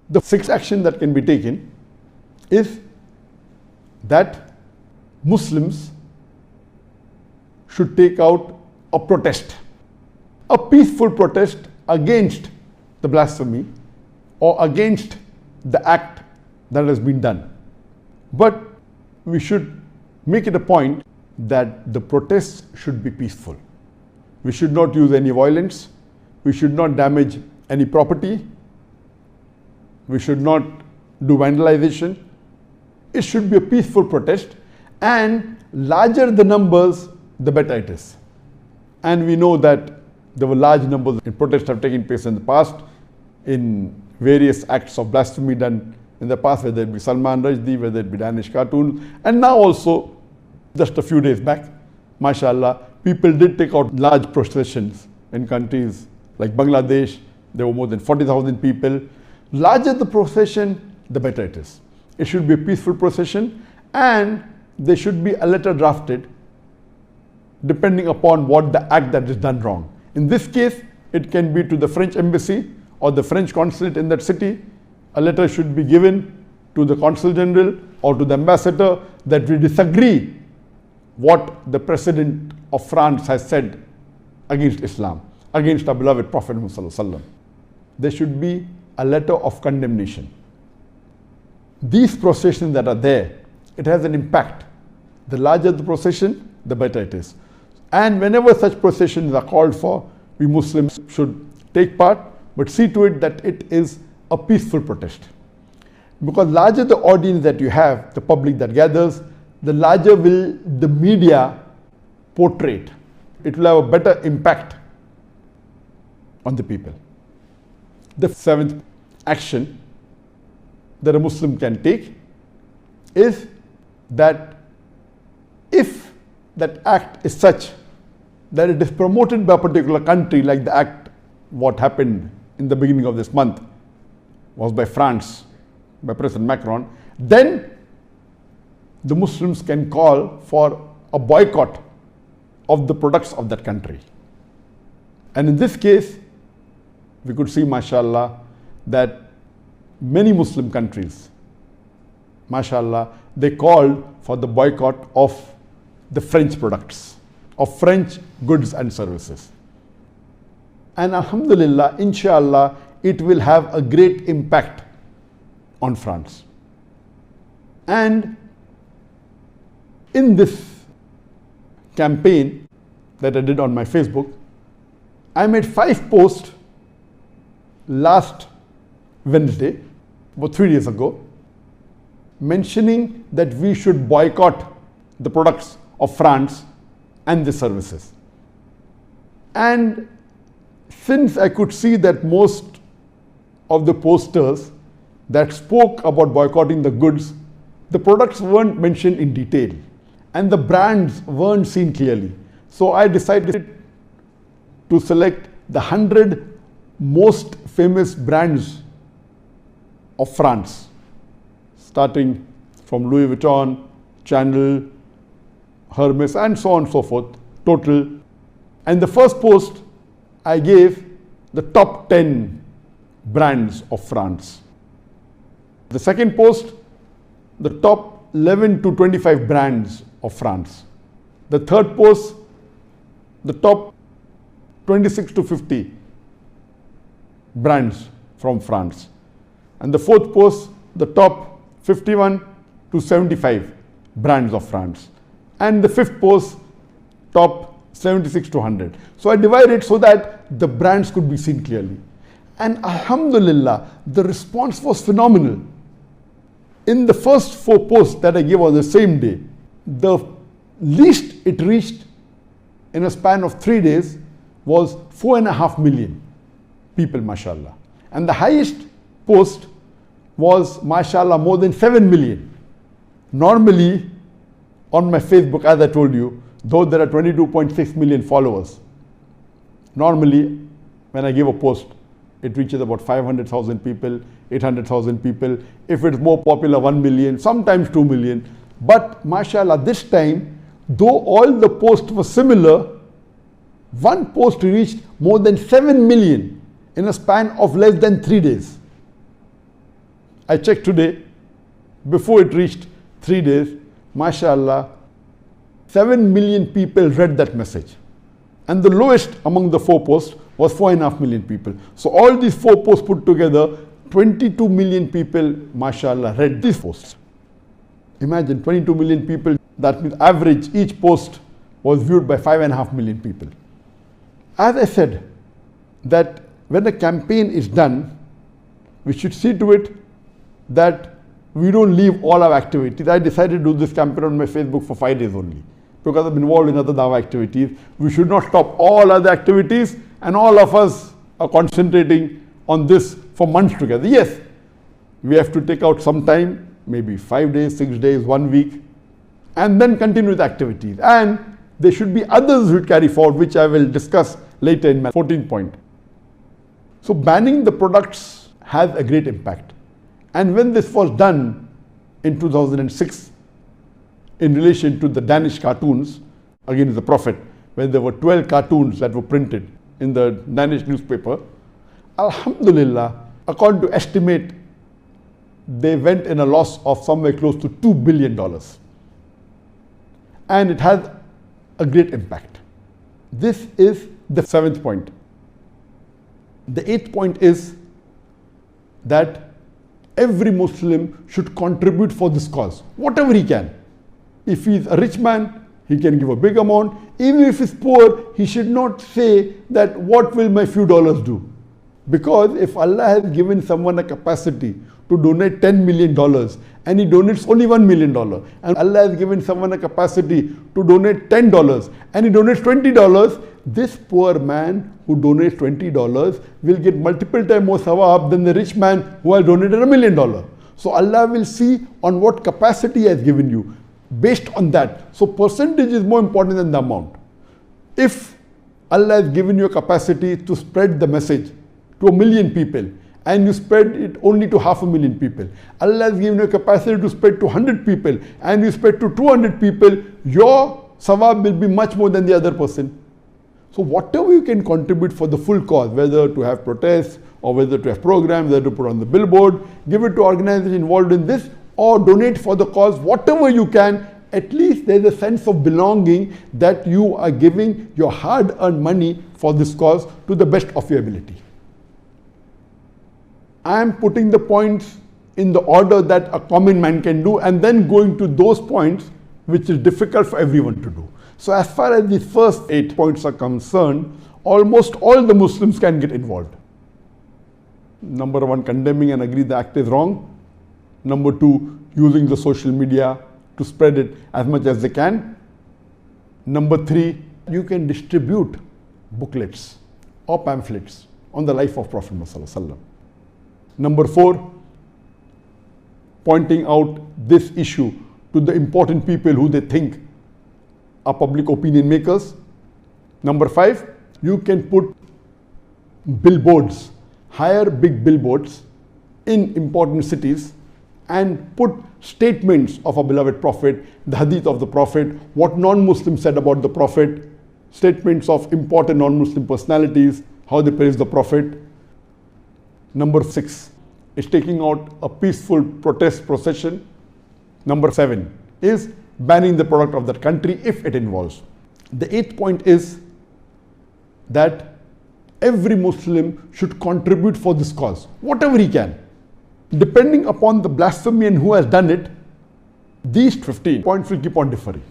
The sixth action that can be taken is that Muslims should take out a protest, a peaceful protest against the blasphemy or against the act that has been done. But we should make it a point that the protests should be peaceful. We should not use any violence. We should not damage any property. We should not do vandalization. It should be a peaceful protest, and larger the numbers, the better it is. And we know that there were large numbers in protests have taken place in the past in various acts of blasphemy done in the past, whether it be Salman Rushdie, whether it be Danish cartoons, and now also just a few days back, mashallah, people did take out large processions in countries like Bangladesh. There were more than 40,000 people. Larger the procession, the better it is. It should be a peaceful procession, and there should be a letter drafted depending upon what the act that is done wrong. In this case, it can be to the French embassy or the French consulate in that city. A letter should be given to the consul general or to the ambassador that we disagree what the president of France has said against Islam, against our beloved Prophet Muhammad. There should be a letter of condemnation. These processions that are there, it has an impact. The larger the procession, the better it is. And whenever such processions are called for, we Muslims should take part, but see to it that it is a peaceful protest. Because larger the audience that you have, the public that gathers, the larger will the media portray it. It will have a better impact on the people. The seventh action that a Muslim can take is that if that act is such that it is promoted by a particular country, like the act what happened in the beginning of this month was by France, by President Macron, then the Muslims can call for a boycott of the products of that country. And in this case, we could see, mashallah, that many Muslim countries, mashallah, they called for the boycott of the French products, of French goods and services. And alhamdulillah, inshallah, it will have a great impact on France. And in this campaign that I did on my Facebook, I made 5 posts last Wednesday, about 3 days ago, mentioning that we should boycott the products of France and the services. And since I could see that most of the posters that spoke about boycotting the goods, the products weren't mentioned in detail and the brands weren't seen clearly. So I decided to select the 100 most famous brands of France, starting from Louis Vuitton, Chanel, Hermes, and so on and so forth, total. And the first post, I gave the top 10 brands of France. The second post, the top 11 to 25 brands of France. The third post, the top 26 to 50 brands from France. And the fourth post, the top 51 to 75 brands of France. And the fifth post, top 76 to 100. So I divided so that the brands could be seen clearly. And alhamdulillah, the response was phenomenal. In the first 4 posts that I gave on the same day, the least it reached in a span of 3 days was 4.5 million people, mashallah. And the highest post was, mashallah, more than 7 million. Normally, on my Facebook, as I told you, though there are 22.6 million followers, normally when I give a post, it reaches about 500,000 people, 800,000 people. If it's more popular, 1 million, sometimes 2 million. But mashallah, this time, though all the posts were similar, one post reached more than 7 million in a span of less than 3 days. I checked today, before it reached 3 days, mashallah, 7 million people read that message. And the lowest among the 4 posts was 4.5 million people. So all these 4 posts put together, 22 million people, mashallah, read these posts. Imagine 22 million people, that means average, each post was viewed by 5.5 million people. As I said, that when a campaign is done, we should see to it that we don't leave all our activities. I decided to do this campaign on my Facebook for 5 days only, because I'm involved in other dawah activities. We should not stop all other activities, and all of us are concentrating on this for months together. Yes, we have to take out some time, maybe 5 days, 6 days, 1 week, and then continue with activities. And there should be others who carry forward, which I will discuss later in my 14th point. So banning the products has a great impact. And when this was done in 2006, in relation to the Danish cartoons against the Prophet, when there were 12 cartoons that were printed in the Danish newspaper, alhamdulillah, according to estimate, they went in a loss of somewhere close to $2 billion. And it has a great impact. This is the 7th point. The 8th point is that every Muslim should contribute for this cause, whatever he can. If he is a rich man, he can give a big amount. Even if he's poor, he should not say that what will my few dollars do? Because if Allah has given someone a capacity to donate $10 million and he donates only $1 million, and Allah has given someone a capacity to donate $10 and he donates $20, this poor man who donates $20 will get multiple times more sawab than the rich man who has donated $1 million. So Allah will see on what capacity he has given you. Based on that. So percentage is more important than the amount. If Allah has given you a capacity to spread the message to 1 million people, and you spread it only to 500,000 people, Allah has given you a capacity to spread to 100 people, and you spread to 200 people, your sawab will be much more than the other person. So whatever you can contribute for the full cause, whether to have protests or whether to have programs, whether to put on the billboard, give it to organizations involved in this, or donate for the cause, whatever you can, at least there's a sense of belonging that you are giving your hard-earned money for this cause to the best of your ability. I am putting the points in the order that a common man can do, and then going to those points which is difficult for everyone to do. So as far as the first 8 points are concerned, almost all the Muslims can get involved. Number 1, condemning and agree the act is wrong. Number 2, using the social media to spread it as much as they can. Number 3, you can distribute booklets or pamphlets on the life of Prophet Muhammad. Number 4, pointing out this issue to the important people who they think are public opinion makers. Number 5, you can put billboards, hire big billboards in important cities and put statements of our beloved Prophet, the hadith of the Prophet, what non-Muslims said about the Prophet, statements of important non-Muslim personalities, how they praise the Prophet. Number 6 is taking out a peaceful protest procession. Number 7 is banning the product of that country if it involves. The 8th point is that every Muslim should contribute for this cause, whatever he can. Depending upon the blasphemy and who has done it, these 15 points will keep on differing.